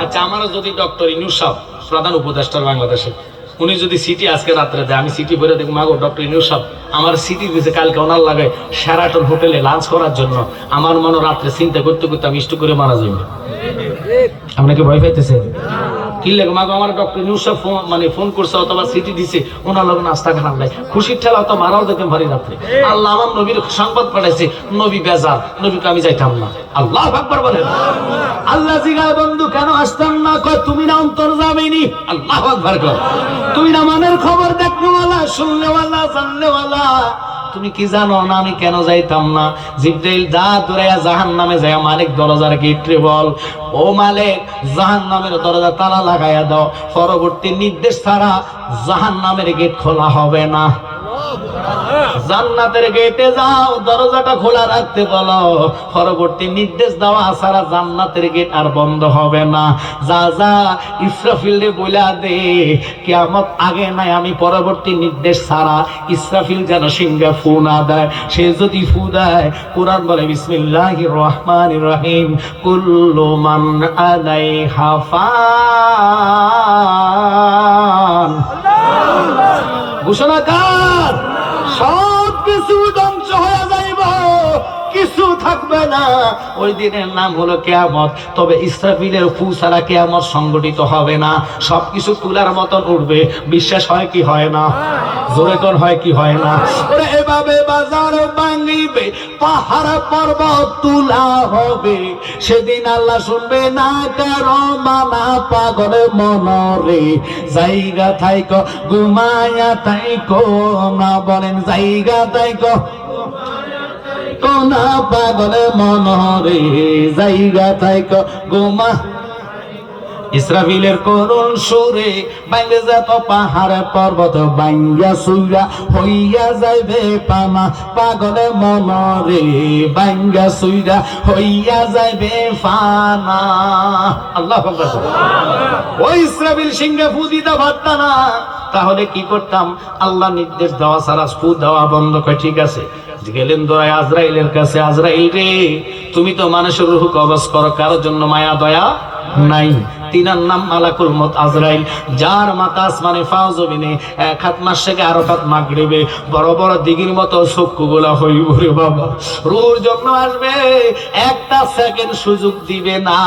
আচ্ছা, আমার যদি ডক্টর ইউনূস সাহেব, প্রধান উপদেষ্টা বাংলাদেশে, উনি যদি সিটি আজকে রাত্রে দেয়, আমি সিটি ভরে দেখবো, মাগো ডক্টর ইউনূস সাহেব আমার সিটি দিয়েছে কালকে ওনার লাগে শেরাটন হোটেলে লাঞ্চ করার জন্য। আমার মনে রাত্রে চিন্তা করতে করতে আমি স্ট্রোক করে মারা যাই। আপনাকে ভয় পাইতেছেন? কি লাগে মাগো আমার ডক্টর ইউনূস সাহেব ফোন করছে অথবা সিটি দিছে, ওনার লোক নাস্তা খারাপ নাই, খুশির ঠেলা তো মারাও দেখেন ভারী রাত্রে। আল্লাহ আমার নবীর সংবাদ পাঠাইছে, নবী বেজার, নবীকে আমি যাইতাম না। আল্লাহু আকবার বলেন। আল্লাহ জিগায়, বন্ধু কেন আসতাম না? কয় তুমি না অন্তর্যামিনী। আল্লাহু আকবার কর। তুমি না মনের খবর দেখনেওয়ালা, শুননেওয়ালা, জাননেওয়ালা। তুমি কি জানো না আমি কেন যাইতাম না? জিব্রাইল যা দৌড়াইয়া জাহান্নামে যায়, মালিক দরজার গেটে বল, ও মালিক জাহান্নামের দরজা তালা লাগাইয়া দাও, পরবর্তী নির্দেশ ছাড়া জাহান্নামের গেট খোলা হবে না। জান্নাতের গেটে যাও, দরজাটা খোলা রাখতে বলো, পরবর্তী নির্দেশ দেওয়া ছাড়া জান্নাতের গেট আর বন্ধ হবে না। যা যা ইসরাফিল রে বইলা দে, কিয়ামত আগে নাই, আমি পরবর্তী নির্দেশ ছাড়া ইসরাফিল যেন সিংহা ফু না দেয়। সে যদি ফু দেয়, কোরআন বলে বিসমিল্লাহির রহমানির রহিম, কুল্লু মান আলাইহা ফান। ঘোষণাকার, সব কিছু ধ্বংস হয়ে যাইব, কিছু থাকবে না। ওই দিনের নাম হলো কিয়ামত। তবে ইসরাফিলের ফু ছাড়া কিয়ামত সংগঠিত হবে না। সবকিছু তুলার মতন উঠবে। বিশ্বাস হয় কি হয় না? জোরে কোন হয় কি হয় না? ওরে এভাবে বাজার ভাঙিবে, পাহাড় পর্বত তুলা হবে, সেদিন আল্লাহ শুনবে না কারো মানা, পাগলে মনরে জায়গা থাইক ঘুমায়া থাইক না, বলেন জায়গা থাইক কোনা, পাগলে মনরে জায়গা থাইক ঘুমা। ইসরাফিলের করুণ সুরে বাইরে যত পাহাড় পর্বত বাইঙ্গা সুইরা হইয়া যাইবে পামা পাগলে মনরে বাইঙ্গা সুইরা হইয়া যাইবে ফানা। আল্লাহ আকবার। ওই ইসরাফিল সিংহে ফু দিতে পারত না, তাহলে কি করতাম? আল্লাহ নির্দেশ দেওয়া সারা ফু দেওয়া বন্ধ করে। ঠিক আছে, গেলেন দয়া আজরাইলের কাছে। আজরাইল রে, তুমি তো মানুষের রূহ কবজ করো, কারোর জন্য মায়া দয়া নাই। তিনার নাম মালাকুল মউত আজরাইল, যার মাথা আসমানে ফাও জমিনে, এক হাত মাশরিকে আর এক হাত মাগরিবে, বড় বড় দিঘির মতো চক্ষুগুলা হইব রে বাবা। রূহের জন্য আসবে, একটা সেকেন্ড সুযোগ দিবে না।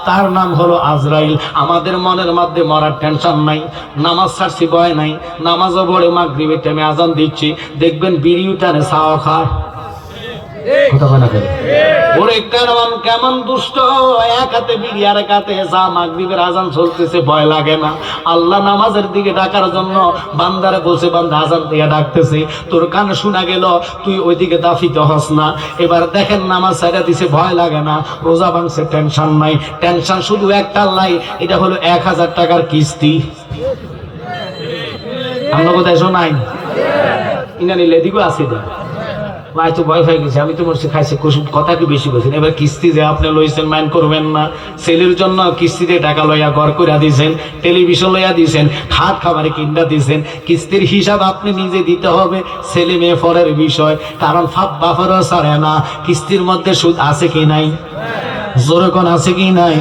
তার নাম হলো আজরাইল। আমাদের মনের মধ্যে মরার টেনশন নাই, নামাজ ছাড়ছি ভয় নাই, নামাজও পড়ে মাগরিবের টাইমে আজান দিচ্ছি, দেখবেন বিড়ি উঠানে ছাওয়া খায়। কেমন দুষ্ট, এক হাতে বিড়ি আর এক হাতে চা, মাগরিবের আজান চলতেছে, ভয় লাগে না? আল্লাহ নামাজের দিকে ডাকার জন্য বান্দারে বলছে, বান্দা আজান দিয়ে ডাকতেছে, তোর কানে শোনা গেল, তুই ওইদিকে দাফিতে হস না। এবার দেখেন নামাজ ছাড়া দিছে, ভয় লাগে না, রোজা ভাঙছে, টেনশন নাই। টেনশন শুধু একটা লাই, এটা হলো 1000 টাকার কিস্তি। আমরা কোথায় শোনাই ইনা নিলে এদিকে আসি দেয় ভাই, তো ভয় হয়ে গেছে, আমি তো মরছি খাইছে কথা কি বেশি বলছেন। এবার কিস্তি যে আপনি লইছেন মাইন্ড করবেন না, ছেলের জন্য কিস্তিতে টাকা লইয়া ঘর করে দিয়েছেন, টেলিভিশন লইয়া দিয়েছেন, খাট খাবারে কিনা দিয়েছেন, কিস্তির হিসাব আপনি নিজে দিতে হবে। ছেলে মেয়ে পরের বিষয়, কারণ ফাপ বাফারও ছাড়ে না। কিস্তির মধ্যে সুদ আছে কি নাই? জোরে কোন আছে কি নাই?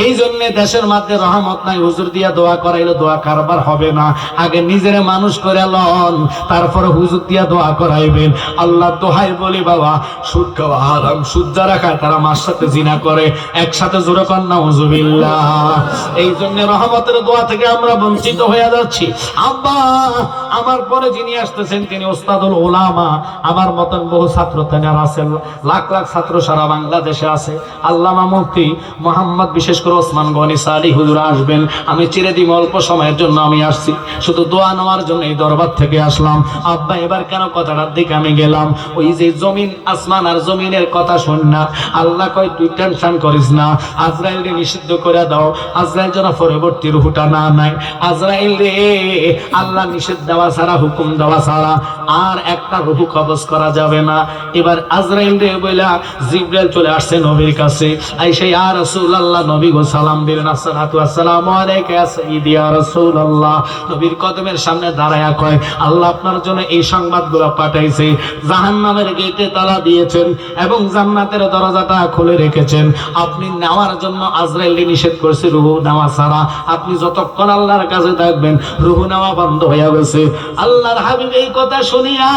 এই জন্য দেশের মধ্যে রহমত নাই। হুজুর দিয়া দোয়া করাইলে দোয়া কারবার হবে না, আগে নিজেরে মানুষ করে লন, তারপরে হুজুর দিয়া দোয়া করাইবেন। আল্লাহ দোহাই বলি বাবা, সুদ খাওয়া হারাম, সুদ যারা খায় তারা মার সাথে জিনা করে, একসাথে জোরে কর নাউজুবিল্লাহ। এই জন্য রহমতের দোয়া থেকে আমরা বঞ্চিত হয়ে যাচ্ছি। আব্বা, আমার পরে যিনি আসতেছেন তিনি ওস্তাদুল উলামা, আমার মতন বহু ছাত্র তেনার আছেন, লাখ লাখ ছাত্র সারা বাংলাদেশে আছে। আল্লামা মুফতি মোহাম্মদ, বিশেষ করে ওসমান গনি সালি হুজুর আসবেন। আমি চিরে দিব অল্প সময়ের জন্য, আমি আসছি শুধু দোয়া নেওয়ার জন্য, এই দরবার থেকে আসলাম। আব্বা, এবার কেন কথাটার দিকে আমি গেলাম, ওই যে জমিন আসমান আর জমিনের কথা শুন না, আল্লাহ কয় তুই টেনশন করিস না, আজরাইলকে নিষিদ্ধ করে দাও, আজরাইল যেন পরবর্তী রুহুটা না নাই। আজরাইল রে, আল্লাহ নিষেধ দেওয়া ছাড়া, হুকুম দেওয়া ছাড়া আর একটা রুহু কবজ করা যাবে না। এবার আজরাইল রে বইলা জিবরাইল চলে আসছে নবীর কাছে, আইসা ইয়া রাসূলুল্লাহ, নবী গো সালাম দিলেন, আসসালাতু আসসালামু আলাইকা ইয়া সাইয়্যিদি ইয়া রাসূলুল্লাহ। নবীর কদমের সামনে দাঁড়ায়া কয়, আল্লাহ আপনার জন্য এই সংবাদগুলো পাঠাইছে, জাহান্নামের গেটে তালা দিয়েছেন এবং জান্নাতের দরজাটা খুলে রেখেছেন। আপনি নেওয়ার জন্য আজরাইল নিষেধ করছে, রূহ নেওয়া ছাড়া। আপনি যতক্ষণ আল্লাহর কাছে থাকবেন, রূহ নেওয়া বন্ধ হয়ে গেছে। আল্লাহর হাবিব এই কথা শুনিয়া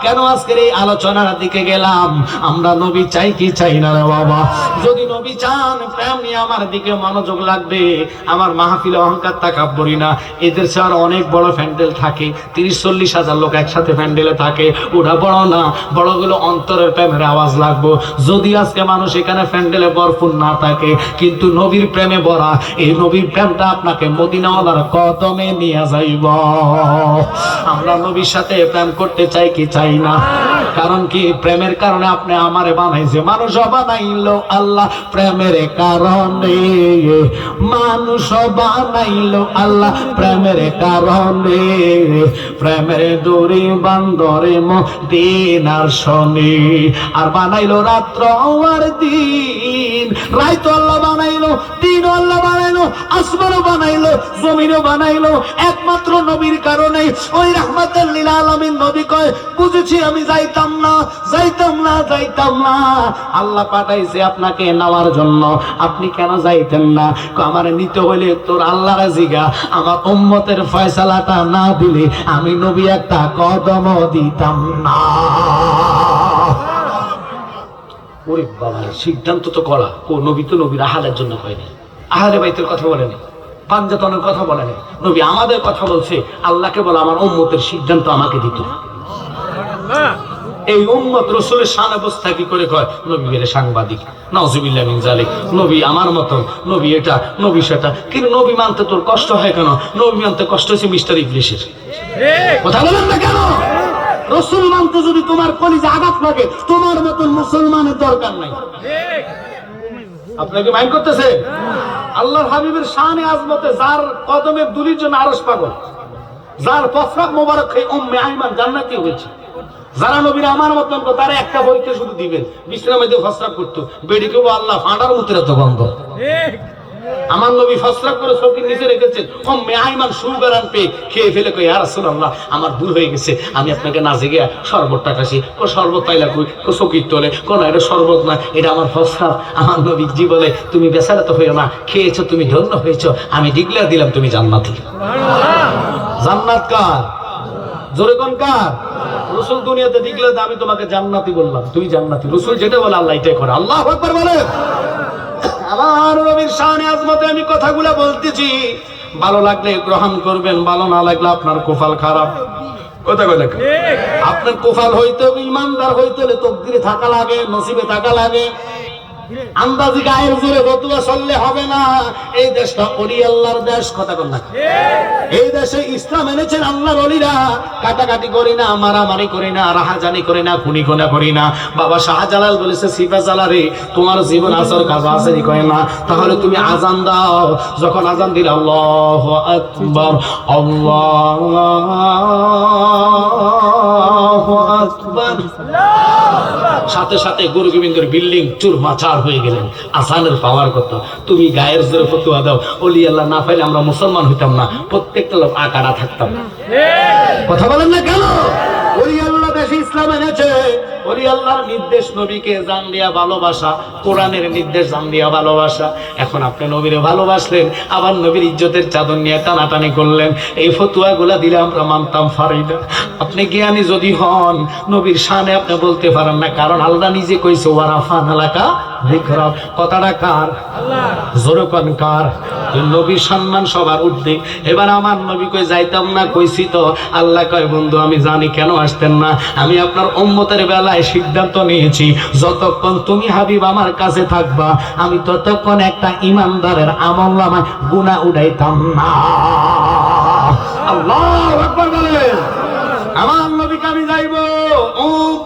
কেন আজকের এই আলোচনার দিকে গেলাম? আমরা নবী চাই কি চাই না রে বাবা? যদি নবী চান, প্রেম নিয়ে আমার দিকে মনোযোগ লাগবে। আমার মাহফিলে অহংকার তাকাব্বুরি না, এদের ছাড়া অনেক বড় প্যান্ডেল থাকে, 30-40 হাজার লোক একসাথে প্যান্ডেলে থাকে, ওটা বড় না, বড়গুলো অন্তরের প্রেমের আওয়াজ লাগবো। যদি আজকে মানুষ এখানে প্যান্ডেলে ভরপুর না থাকে, কিন্তু নবীর প্রেমে ভরা, এই নবীর প্রেমটা আপনাকে মদিনাওয়ালার কদমে নিয়ে যাইব। আমরা নবীর সাথে প্রেম করতে চাই কি চাই না? কারণ কি? প্রেমের কারণে আপনি আমারে বানাইছে, মানুষ বানাইলো আল্লাহ প্রেমের কারণে, মানুষ বানাইলো আল্লাহ প্রেমের কারণে, প্রেমের দড়ি বান্দরে মদিনার শনি, আর বানাইলো রাত্র আর দিন, রাত আল্লাহ বানাইলো, দিন আল্লাহ বানাইলো, আসমানও বানাইলো, জমিনও বানাইলো একমাত্র নবীর কারণে। ওই রাহমাতুল লিল আলামিন নবী কয়, বুঝেছি আমি যাইতাম না, যাইতাম না, যাইতাম না, আল্লাহ পাঠাইছে আপনাকে নেওয়ার জন্য, আপনি কেন যাইতেন না? আমার নিতে হইলে তোর আল্লাহর জিগা, আমার উম্মতের ফয়সালাটা না দিলে আমি নবী একটা কদম দিতাম না। ওরে বাবা, সিদ্ধান্ত তো করা, ও নবী তো নবীর আহালের জন্য হয়নি, আহলে বাইতের কথা বলেনি, পাঞ্জাতনের কথা বলেনি, নবী আমাদের কথা বলছে। আল্লাহকে বলা, আমার উম্মতের সিদ্ধান্ত আমাকে দিত। এই উম্মত রাসূলের শানে বস্তা কি করে কয় নবী বেরে সাংবাদিক, নাউজুবিল্লাহ মিন যালিক, নবী আমার মতন, নবী এটা, নবী সেটা। কিন্তু নবী মানতে তোর কষ্ট হয় কেন? নবী মানতে কষ্ট হচ্ছে মিস্টার ইবলিসের। কথা বলেন না কেন? রাসূল মানতে যদি তোমার কলিজা আঘাত লাগে, তোমার মতন মুসলমানের দরকার নাই। আপনাকে মাইন্ড করতেছে? আল্লাহর হাবিবের শানে আজমতে যার কদমের দুলির জন্য আরশ পাগল, যার প্রস্রাব মোবারক খেয়ে উম্মে আইমান জান্নাতি হয়েছে। যারা নবীর আমার মতন তারা একটা বইতে শুধু দিবেন, বিশ্রামে দিয়ে প্রস্রাব করতো, বেড়ি কেবো আল্লাহ ফাঁটার মুতের এত গন্ধ। আমার নবী প্রস্রাব করে চোখের নিচে রেখেছেন, উম্মে আইমান সুগারান পেয়ে খেয়ে ফেলে কই, ইয়া রাসূলুল্লাহ আমার ভুল হয়ে গেছে, আমি আপনাকে নাজে গিয়া শরবতটা কাশি। ও শরবত পাইলা কই? ও চকির তলে। কোন এটা শরবত না, এটা আমার প্রস্রাব। আমার নবী জি বলে, তুমি বেচারা তো হইও না, খেয়েছো তুমি ধন্য হয়েছো, আমি ডিক্লেয়ার দিলাম তুমি জান্নাতি। জান্নাত কার? জোরে কোন কার? রাসূল দুনিয়াতে ডিক্লেয়ার দেয়, আমি তোমাকে জান্নাতি বললাম, তুমি জান্নাতি। রাসূল যেটা বলে আল্লাহ এটাই করে। আল্লাহু আকবার বলে। আমার নবীর শানে আজমতে আমি কথাগুলো বলতেছি, ভালো লাগলে গ্রহণ করবেন, ভালো না লাগলে আপনার কপাল খারাপ। কথা কয় না? আপনার কপাল হইতে ইমানদার হইতে হলে তকদিরে থাকা লাগে, নসিবে থাকা লাগে। আন্দাজি গায়ের জোরে ফতুয়া চললে হবে না। এই দেশটা ওলি আল্লাহর দেশ। কথা কন না? এই দেশে ইসলাম এনেছেন আল্লাহর ওলিরা। কাটাকাটি করি না, মারামারি করি না, রাহাজানি করি না, খুনি খোনা করি না। বাবা শাহজালাল বলেছে, সিফা জালারে তোমার জীবন আসর কাজ আছে কয় না, তাহলে তুমি আজান দাও। যখন আজান দিল আল্লাহু আকবার, আল্লাহু আকবার, সাথে সাথে গুরু গোবিন্দর বিল্ডিং চুরমাচার হয়ে গেলেন। আসানের পাওয়ার কত! তুমি গায়ের জোরে ফতুয়া দাও, ওলি আল্লাহ না পাইলে আমরা মুসলমান হইতাম না, প্রত্যেকটা লোক আকারা থাকতাম। কথা বলেন না কেন? ওলি আল্লাহ দেশে ইসলাম এনেছে। ওলি আল্লাহর নির্দেশ নবীকে জান দিয়া ভালোবাসা, কোরআনের নির্দেশ জান দিয়া ভালোবাসা। এখন আপনি নবীরে ভালোবাসলেন, আবার নবীর ইজ্জতের চাদর নিয়ে টানাটানি করলেন। এই ফতুয়া গুলা দিলে আমরা মানতাম পারি না। আপনি জ্ঞানী যদি হন, নবীর শানে আপনি বলতে পারেন না, কারণ আল্লাহ নিজে কইছে ওয়ারাফান আলাকা যিকরাক। কথাটা কার? জোরে কোন কার? নবীর সম্মান সবার উঠবে। এবার আমার নবী কই যাইতাম না, কইছি তো। আল্লাহ কয় বন্ধু আমি জানি কেন আসতেন না। আমি আপনার উম্মতের বেলায় সিদ্ধান্ত নিয়েছি, যতক্ষণ তুমি হাবিব আমার কাছে থাকবা, আমি ততক্ষণ একটা ইমানদারের আমলনামায় গুনাহ উঠাইতাম না। আল্লাহু আকবার বলেন। আমার নবীকে আমি যাইবো।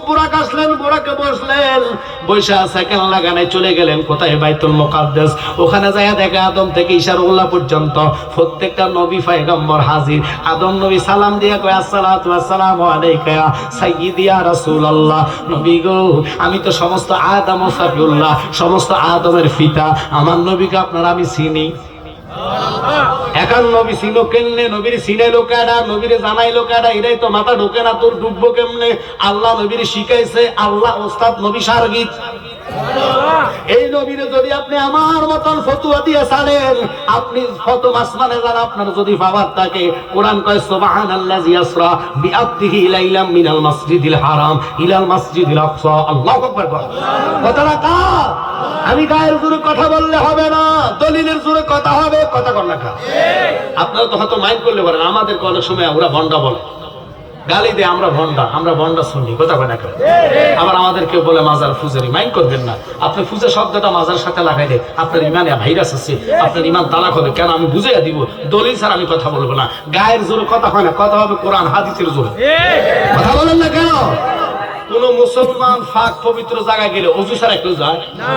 বুরাক আসলেন, বুরাকে বসলেন, বৈশা সেকেন্ড লাগানে চলে গেলেন কোথায়? বাইতুল মুকাদ্দাস। ওখানে যাইয়া দেখে আদম থেকে ঈশারুল্লাহ পর্যন্ত প্রত্যেকটা নবী পয়গম্বর হাজির। আদম নবী সালাম দিয়া কয়, আসসালাতু ওয়াসসালামু আলাইকা ইয়া সাইয়্যিদি ইয়া রাসূলুল্লাহ। নবী গো, আমি তো সমস্ত আদম ও সাফিউল্লাহ, সমস্ত আদমের পিতা। আমার নবীকে আপনারা আমি চিনি। এখন নবী ছিল কেমনে? নবীর চিনাইলো কাডা, নবীরে জানাইলো কাডা? এটাই তো মাথা ঢোকে না। তোর ডুববো কেমনে? আল্লাহ নবীরে শিখাইছে, আল্লাহ ওস্তাদ, নবী সারগিত। এই নবীরে যদি আপনি আমার মতন ফতুয়া দিয়ে ছাড়েন, আপনি প্রথম আসমানে যান, আপনার যদি পাওয়ার থাকে। কোরআন কয় সুবহানাল্লাযী আসরা বিআবদিহি লাইলাম মিনাল মাসজিদিল হারাম ইলাল মাসজিদিল আকসা। আল্লাহু আকবার। কথাটা কার? আমি গায়ের জোরে কথা বললে হবে না, দলিলের জোরে কথা হবে। কথা কর না কা? আপনারা তো হয়তো মাইন্ড করলে পারেন, আমাদের অনেক সময় ওরা ভন্ডা বলে, গালি দেয়, আমরা ভন্ডা শুনি। কথা কয় না কা? আবার আমাদের কেউ বলে মাজার ফুজারি। মাইন্ড করবেন না। আপনি ফুজা শব্দটা মাজার সাথে লাগাইলে আপনার ইমানে ভাইরাস আছে, আপনার ইমান তালাক হবে। কেন? আমি বুঝাইয়া দিব, দলিল ছাড়া আমি কথা বলবো না। গায়ের জোরে কথা হয় না, কথা হবে কোরআন হাদিসের জোরে। কথা বলেন না কেন? কোন মুসলমান পাক পবিত্র জায়গায় গেলে অজু ছাড়া কেউ যায় না।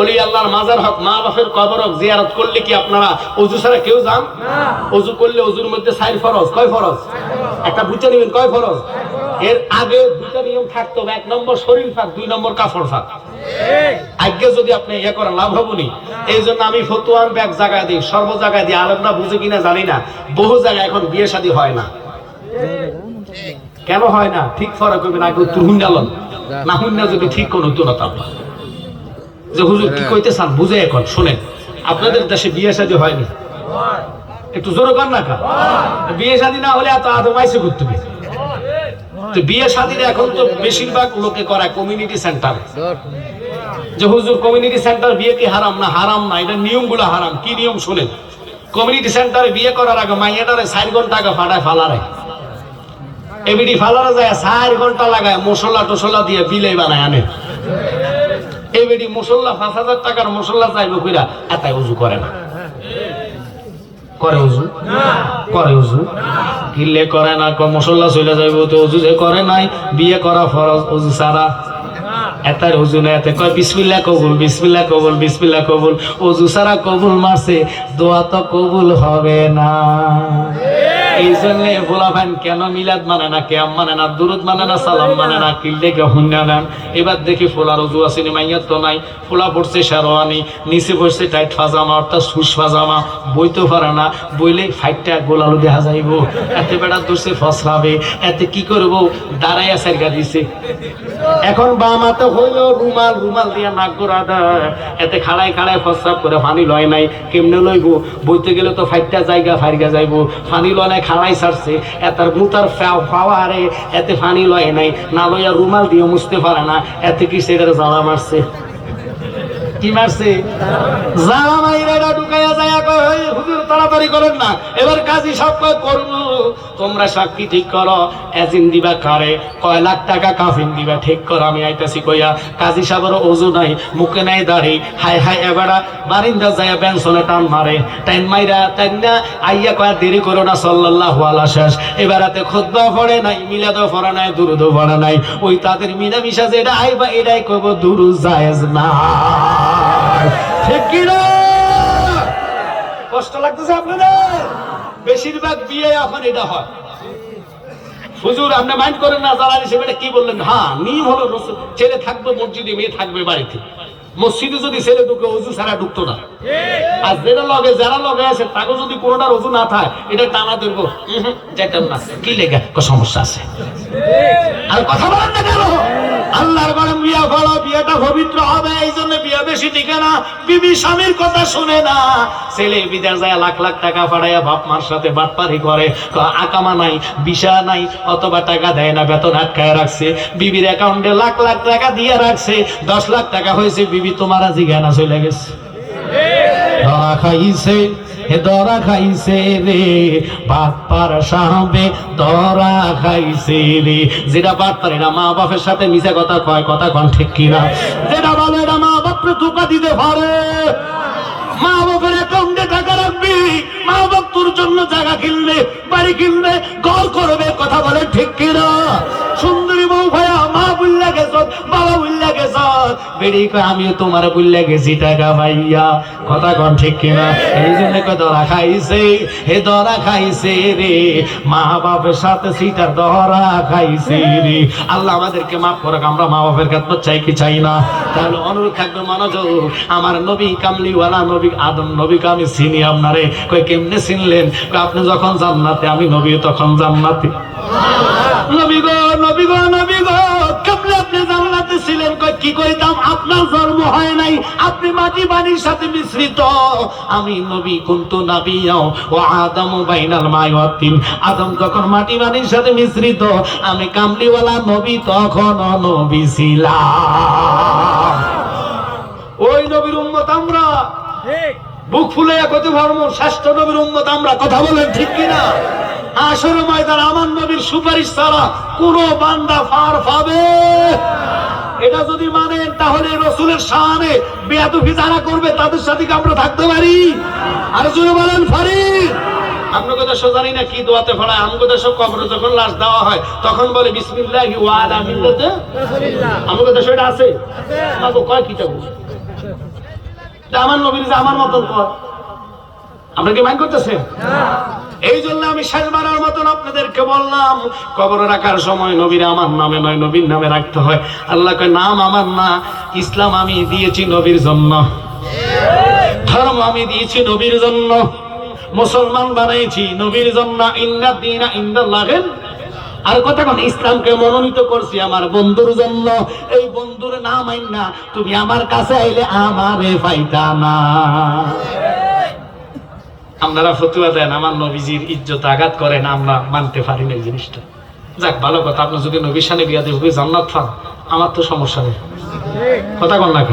ওলি আল্লাহর মাজার হক, মা বাপের কবর হক, জিয়ারত করলে কি আপনারা অজু ছাড়া কেউ যান? অজু করলে অজুর মধ্যে 4 ফরজ। কয় ফরজ? একটা বুঝে নেবেন, কয় ফরজ? এর আগে 2টা নিয়ম থাকতো। 1 নম্বর শরীর ফাঁক, 2 নম্বর কাপড় ফাঁক। আগে যদি আপনি ইয়ে করেন লাভ হবনি। এই জন্য আমি ফতুয়া এক জায়গায় দিই, সর্ব জায়গায় দিই। আলেমরা বুঝে কিনা জানি না, বহু জায়গায় এখন বিয়ে শাদী হয় না। কেন হয় না? ঠিক ফরক হবে না। হুন্ডালন না, হুন্ডা যদি ঠিক কোন নতুন যে হুজুর কি কইতে চান বুঝে এখন শোনেন। আপনাদের দেশে বিয়ে শাদী হয়নি? একটু জোরে কর না কা? বিয়ে শাদী না হলে এত আদম আইসে করতে হবে। তো বিয়ে শাদী এখন তো বেশিরভাগ লোকে করায় কমিউনিটি সেন্টারে। যে হুজুর কমিউনিটি সেন্টার বিয়ে কি হারাম? না, হারাম না, এটা নিয়মগুলো হারাম। কি নিয়ম শোনেন। কমিউনিটি সেন্টারে বিয়ে করার আগে মাইয়াটারে 4 ঘন্টা আগে ফাটায় ফালারে। এবিডি ফালারা যায় 4 ঘন্টা লাগায় মশলা টসলা দিয়ে বিলে বানায় আনে। এবিডি মশলা 5000 টাকার মশলা চাইবে কইরা, এটাই উজু করে না। করে উজু? করে উজু? কিলে করে না? মশলা চলে যাইব তো উজু যে করে নাই। বিয়ে করা ফরজ, উজু ছাড়া এতার ওযু না, এতে কয় বিসমিল্লাহ কবুল, বিসমিল্লাহ কবুল, বিসমিল্লাহ কবুল। ওযু ছাড়া কবুল মারছে, দোয়া তো কবুল হবে না। এই জন্য বলাবেন কেন মিলাদ মানে না, কিয়াম মানে না, দুরুদ মানে না, সালাম মানে না, কিল্লে গহুন্না নেন। এবার দেখি ফোলার ওযু আসেনি, মাইয়াত তো নাই, ফোলা পড়ছে শেরওয়ানি, নিচে পড়ছে টাইট পাজামা অর্থাৎ সুস পাজামা, বইতে পারে না, বইলে ফাইটটা গোলালু দেখা যাইব, এতে বেড়া দোষে ফসলাবে, এতে কি করব, দাঁড়াইয়া সাইরগা দিছে। এখন বাম হাতে হইল রুমাল, রুমাল দিয়া নাক গোড়া দেয়, এতে খাড়ায় খাড়ায় ফসরাপ করে পানি লয় নাই, কেমনে লইব, বইতে গেলে তো ফাইটটা জায়গা ফাইরগা যাইব, পানি লয় নাই, খাড়াই ছাড়ছে, এতার মুতার ফাওয়ারে এতে পানি লয় নাই, না লইয়া রুমাল দিয়ে মুছতে পারে না, এতে কি সেটার জ্বালা মারছে, কি মারছে, জ্বালা মাইরা ঢুকাইয়া যায়, কয় হুজুর তাড়াতাড়ি করেন না, এবার কাজী সব কয় করব। তোমরা সাক্ষী ঠিক করো, এজিন দিবা কারে, কয় লাখ টাকা কাফিন দিবা, ঠিক করো আমি আইতাছি কইয়া। কাজী সাহেবের ওযু নাই, মুখে নাই দাড়ি, হায় হায় এবারা বারিন্দা যায় বেনসনে টান মারে, টাইম মাইরা টাইম না আইয়া কয় দেরি করো না, সাল্লাল্লাহু আলাইহি শেষ। এবারাতে খুতবা পড়ে নাই, মিলাদও পড়ে নাই, দুরুদও পড়ে নাই, ওই তাদের মিলামিশা যেটা আইবা এটাই কইব দুরুদ জায়েজ না, ঠিক কি না? কষ্ট লাগতেছে আপনাদের? বেশিরভাগ বিয়ে এখন এটা হয়। হুজুর আপনি মাইন্ড করেন না, যারা হিসেবে কি বললেন, হ্যাঁ নিয়ম হলো ছেলে থাকবে মসজিদে, মেয়ে থাকবে বাড়িতে। মসজিদে যদি ছেলে ঢুকে ওযু ছাড়া ঢুকতো না, আর যেটা লগে যারা লগে আছে তাকে যদি কোনোটার ওযু না থাকে, এটা টানা ধরবো, যেতাম না, কি লেগে সমস্যা আছে, আর কথা বলেন না কেন? আল্লাহর ঘরে বিয়া ফলো, বিয়েটা পবিত্র হবে, এই জন্য বিয়া বেশি টিকে না, বিবি স্বামীর কথা শুনে না, ছেলে বিদেশ যায় লাখ লাখ টাকা পাঠাইয়া বাপ মার সাথে বাটপারি করে, আকামা নাই, বিশা নাই, অথবা টাকা দেয় না, বেতন আটকায় রাখছে, বিবির অ্যাকাউন্টে লাখ লাখ টাকা দিয়ে রাখছে, 10 লাখ টাকা হয়েছে, বিবি তোমার জিজ্ঞানা চলে গেছে, ধরা খাইছে, ধরা খাইছে রে বাটপার সাহেবে, ধরা খাইছে রে। যেটা বাটপার এরা মা বাপের সাথে মিছা কথা কয়, কথা কন ঠিক কিনা? যেটা ভালো এরা মা বাপকে ধোঁকা দিতে পারে। মা বাপের অ্যাকাউন্টে টাকা রাখবি, মা বাপ তোর জন্য জায়গা কিনবে, বাড়ি কিনবে, ঘর করবে, কথা বলে ঠিক কিনা? সুন্দরী বউ ভাইয়া, মা বুল্লা গেছ, বাবা বুল্লা গেছ, বেড়ি কয় আমিও তোমার বুল্লা গেছি টাকা ভাইয়া, কথা কন ঠিক কিনা? এই জন্য ধরা খাইছে, হে ধরা খাইছে রে মা বাপের সাথে সিটার, ধরা খাইছে রে। আল্লাহ আমাদেরকে মাফ করুক, আমরা মা বাপের কাছে চাই কি চাই না? তাহলে অনুরোধ থাকবে মনোযোগ, আমার নবী কামলিওয়ালা নবী আদম নবীকে আমি চিনি, আপনারে কই কেমনে চিনলেন? আপনি যখন জান্নাতে, আমি নবী তখন জান্নাতে। নবী গো, নবী গো, নবী গো, কেমনে আপনি জান্নাতে ছিলেন? কই কি কইতাম, আপনার জন্ম হয় নাই, আপনি মাটি পানির সাথে মিশ্রিত, আমি নবী কুনতু নাবিয়্যাও ওয়া আদামু বাইনাল মাই ওয়াত তিন। আদম যখন মাটি পানির সাথে মিশ্রিত, আমি কামলিওয়ালা নবী তখন নবী ছিলাম। ওই নবীর উম্মত আমরা, ঠিক বুক ফুলে কত ধর্ম, শ্রেষ্ঠ নবীর উম্মত আমরা, কথা বলেন ঠিক কিনা? হাশরের ময়দানে আমার নবীর সুপারিশ ছাড়া কোন বান্দা পার পাবে? এটা যদি মানেন তাহলে রাসূলের শানে বেয়াদবি যারা করবে তাদের সাথে কি আমরা থাকতে পারি? আর যদি বলেন পারি? আপনাকে তো জানি না কি দোয়াতে পড়ায়, আমাকে তো সব কবরে যখন লাশ দেওয়া হয় তখন বলে বিসমিল্লাহি ওয়া আলা মিল্লাতি রাসূলিল্লাহ, আমাকে তো সেটা আছে, আমাকে কয় কি যাবো, আমার নবীর যে আমার মতন কর, আমরা কি মাইন্ড করতেছেন? এই জন্য আমি শেষবারের মতন আপনাদেরকে বললাম, কবর রাখার সময় নবীর আমার নামে নয়, নবীর নামে রাখতে হয়। আল্লাহ কয় নাম আমার না, ইসলাম আমি দিয়েছি নবীর জন্য, ধর্ম আমি দিয়েছি নবীর জন্য, মুসলমান বানাইছি নবীর জন্য, ইন্না দীনা ইনদাল্লাহিল। আর কথা কোন, ইসলামকে মনোনীত করছি আমার বন্ধুর জন্য, এই বন্ধুর নাম আইনা তুমি আমার কাছে আইলে আমারে পাইতা না। আপনারা ফতোয়া দেন, আমার নবীজির ইজ্জত আঘাত করেন, আমরা মানতে পারি না এই জিনিসটা। যাক ভালো কথা, আপনি যদি নবীর সামনে বিয়া দিয়ে জান্নাত পান, আমার তো সমস্যা নেই, কথা কন না।